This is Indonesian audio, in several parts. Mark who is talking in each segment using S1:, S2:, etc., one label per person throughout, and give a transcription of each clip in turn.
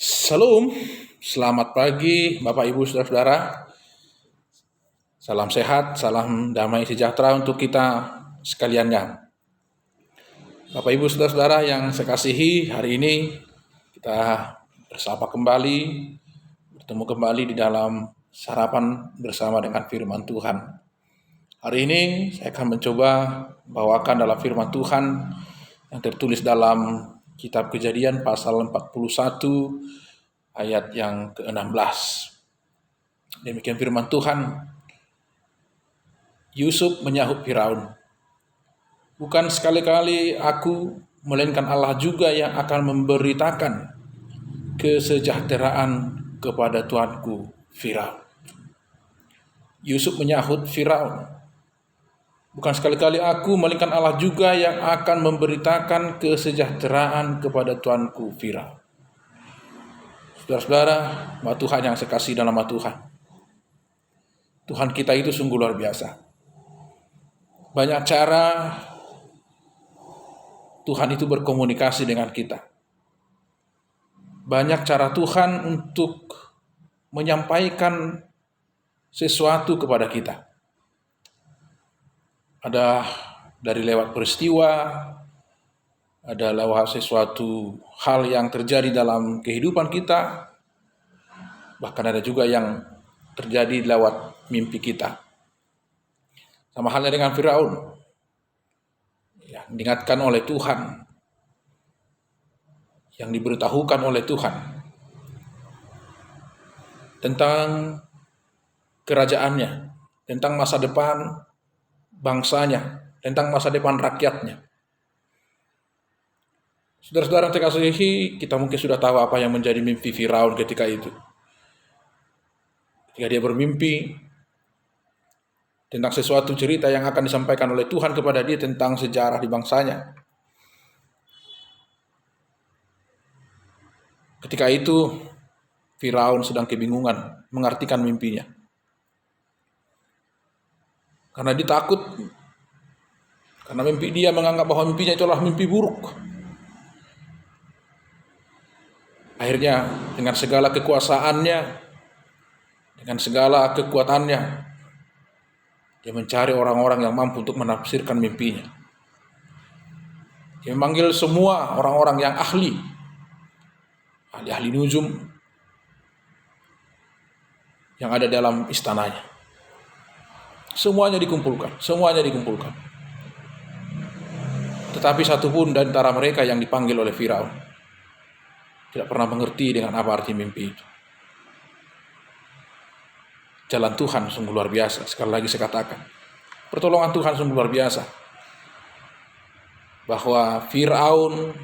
S1: Salam, selamat pagi Bapak Ibu Saudara-saudara. Salam sehat, salam damai sejahtera untuk kita sekaliannya. Bapak Ibu Saudara-saudara yang saya kasihi, hari ini kita bersapa kembali, bertemu kembali di dalam sarapan bersama dengan firman Tuhan. Hari ini saya akan mencoba bawakan dalam firman Tuhan yang tertulis dalam kitab Kejadian pasal 41 ayat yang ke-16. Demikian firman Tuhan. Yusuf menyahut Firaun, "Bukan sekali-kali aku, melainkan Allah juga yang akan memberitakan kesejahteraan kepada tuanku Firaun." Yusuf menyahut Firaun, "Bukan sekali-kali aku, melainkan Allah juga yang akan memberitakan kesejahteraan kepada tuanku Firaun." Saudara-saudara, Bapak Tuhan yang saya kasih dalam nama Tuhan. Tuhan kita itu sungguh luar biasa. Banyak cara Tuhan itu berkomunikasi dengan kita. Banyak cara Tuhan untuk menyampaikan sesuatu kepada kita. Ada dari lewat peristiwa, ada lewat sesuatu hal yang terjadi dalam kehidupan kita, bahkan ada juga yang terjadi lewat mimpi kita. Sama halnya dengan Firaun, yang diingatkan oleh Tuhan, yang diberitahukan oleh Tuhan tentang kerajaannya, tentang masa depan bangsanya, tentang masa depan rakyatnya. Saudara-saudara yang terkasihi, kita mungkin sudah tahu apa yang menjadi mimpi Firaun ketika itu. Ketika dia bermimpi tentang sesuatu cerita yang akan disampaikan oleh Tuhan kepada dia tentang sejarah di bangsanya. Ketika itu, Firaun sedang kebingungan mengartikan mimpinya. Karena dia takut, karena mimpi dia menganggap bahwa mimpinya itu adalah mimpi buruk. Akhirnya dengan segala kekuasaannya, dengan segala kekuatannya, dia mencari orang-orang yang mampu untuk menafsirkan mimpinya. Dia memanggil semua orang-orang yang ahli nujum yang ada dalam istananya. Semuanya dikumpulkan. Tetapi satupun dari antara mereka yang dipanggil oleh Firaun tidak pernah mengerti dengan apa arti mimpi itu. Jalan Tuhan sungguh luar biasa. Sekali lagi saya katakan, pertolongan Tuhan sungguh luar biasa. Bahwa Firaun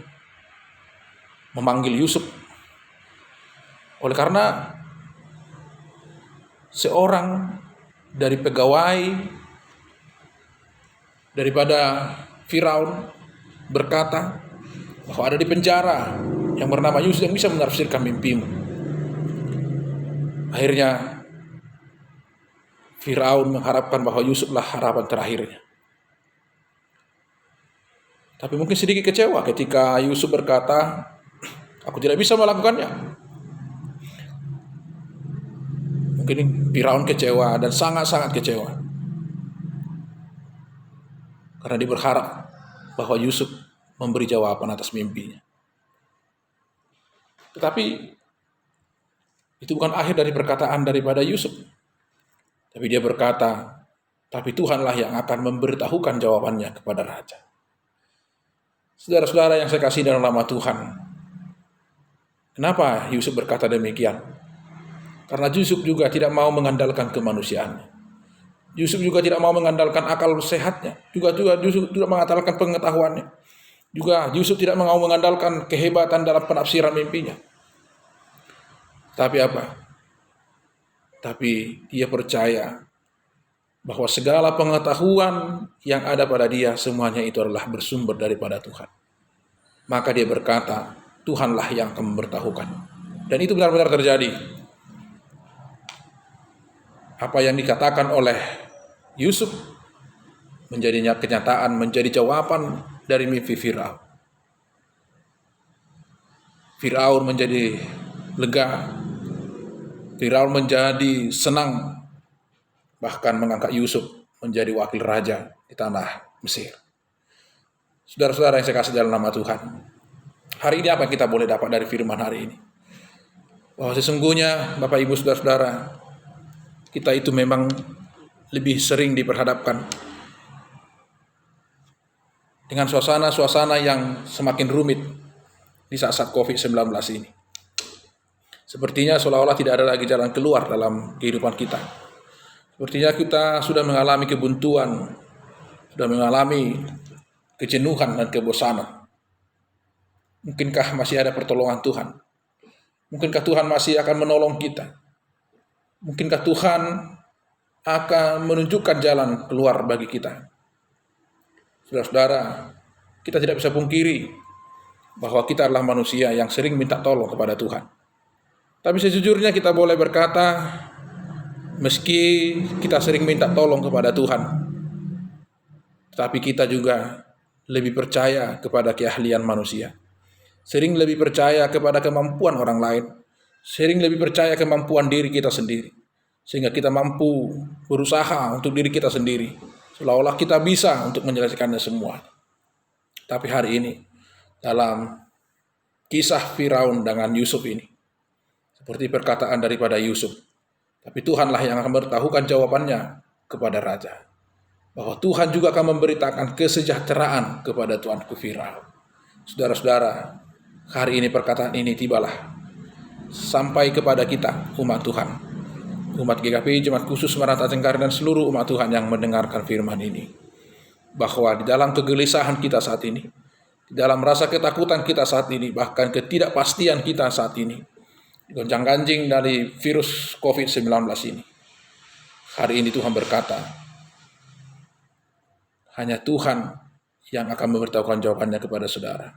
S1: memanggil Yusuf oleh karena seorang dari pegawai daripada Firaun berkata bahwa ada di penjara yang bernama Yusuf yang bisa menafsirkan mimpimu. Akhirnya Firaun mengharapkan bahwa Yusuflah harapan terakhirnya. Tapi mungkin sedikit kecewa ketika Yusuf berkata, "Aku tidak bisa melakukannya." Mungkin Firaun kecewa dan sangat-sangat kecewa. Karena dia berharap bahwa Yusuf memberi jawaban atas mimpinya. Tetapi itu bukan akhir dari perkataan daripada Yusuf. Tapi dia berkata, "Tapi Tuhanlah yang akan memberitahukan jawabannya kepada raja." Saudara-saudara yang saya kasih dalam nama Tuhan, kenapa Yusuf berkata demikian? Karena Yusuf juga tidak mau mengandalkan kemanusiaannya. Yusuf juga tidak mau mengandalkan akal sehatnya. Juga Yusuf tidak mengandalkan pengetahuannya. Juga Yusuf tidak mau mengandalkan kehebatan dalam penafsiran mimpinya. Tapi apa? Tapi dia percaya bahwa segala pengetahuan yang ada pada dia semuanya itu adalah bersumber daripada Tuhan. Maka dia berkata, Tuhanlah yang akan memberitahukan. Dan itu benar-benar terjadi. Apa yang dikatakan oleh Yusuf menjadi kenyataan, menjadi jawaban dari mimpi Firaun. Firaun menjadi lega. Firaun menjadi senang, bahkan mengangkat Yusuf menjadi wakil raja di tanah Mesir. Saudara-saudara yang saya kasih dalam nama Tuhan, hari ini apa yang kita boleh dapat dari firman hari ini? Bahwa sesungguhnya Bapak Ibu Saudara-saudara, kita itu memang lebih sering diperhadapkan dengan suasana-suasana yang semakin rumit di saat-saat COVID-19 ini. Sepertinya seolah-olah tidak ada lagi jalan keluar dalam kehidupan kita. Sepertinya kita sudah mengalami kebuntuan, sudah mengalami kejenuhan dan kebosanan. Mungkinkah masih ada pertolongan Tuhan? Mungkinkah Tuhan masih akan menolong kita? Mungkinkah Tuhan akan menunjukkan jalan keluar bagi kita? Saudara-saudara, kita tidak bisa pungkiri bahwa kita adalah manusia yang sering minta tolong kepada Tuhan. Tapi sejujurnya kita boleh berkata, meski kita sering minta tolong kepada Tuhan, tapi kita juga lebih percaya kepada keahlian manusia. Sering lebih percaya kepada kemampuan orang lain. Sering lebih percaya kemampuan diri kita sendiri. Sehingga kita mampu berusaha untuk diri kita sendiri. Seolah-olah kita bisa untuk menyelesaikannya semua. Tapi hari ini, dalam kisah Firaun dengan Yusuf ini, seperti perkataan daripada Yusuf, tapi Tuhanlah yang akan memberitahukan jawabannya kepada raja. Bahwa Tuhan juga akan memberitakan kesejahteraan kepada tuanku Firaun. Saudara-saudara, hari ini perkataan ini tibalah sampai kepada kita, umat Tuhan. Umat GKPI, Jemaat Khusus Maranatha Cengkareng, dan seluruh umat Tuhan yang mendengarkan firman ini. Bahwa di dalam kegelisahan kita saat ini, di dalam rasa ketakutan kita saat ini, bahkan ketidakpastian kita saat ini, gonjang-ganjing dari virus COVID-19 ini, hari ini Tuhan berkata, hanya Tuhan yang akan memberitahukan jawabannya kepada saudara.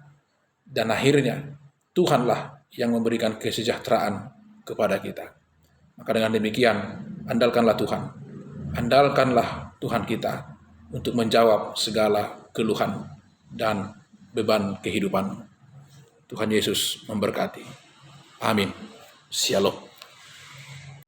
S1: Dan akhirnya, Tuhanlah yang memberikan kesejahteraan kepada kita. Maka dengan demikian, andalkanlah Tuhan. Andalkanlah Tuhan kita untuk menjawab segala keluhan dan beban kehidupan. Tuhan Yesus memberkati. Amin. Shalom.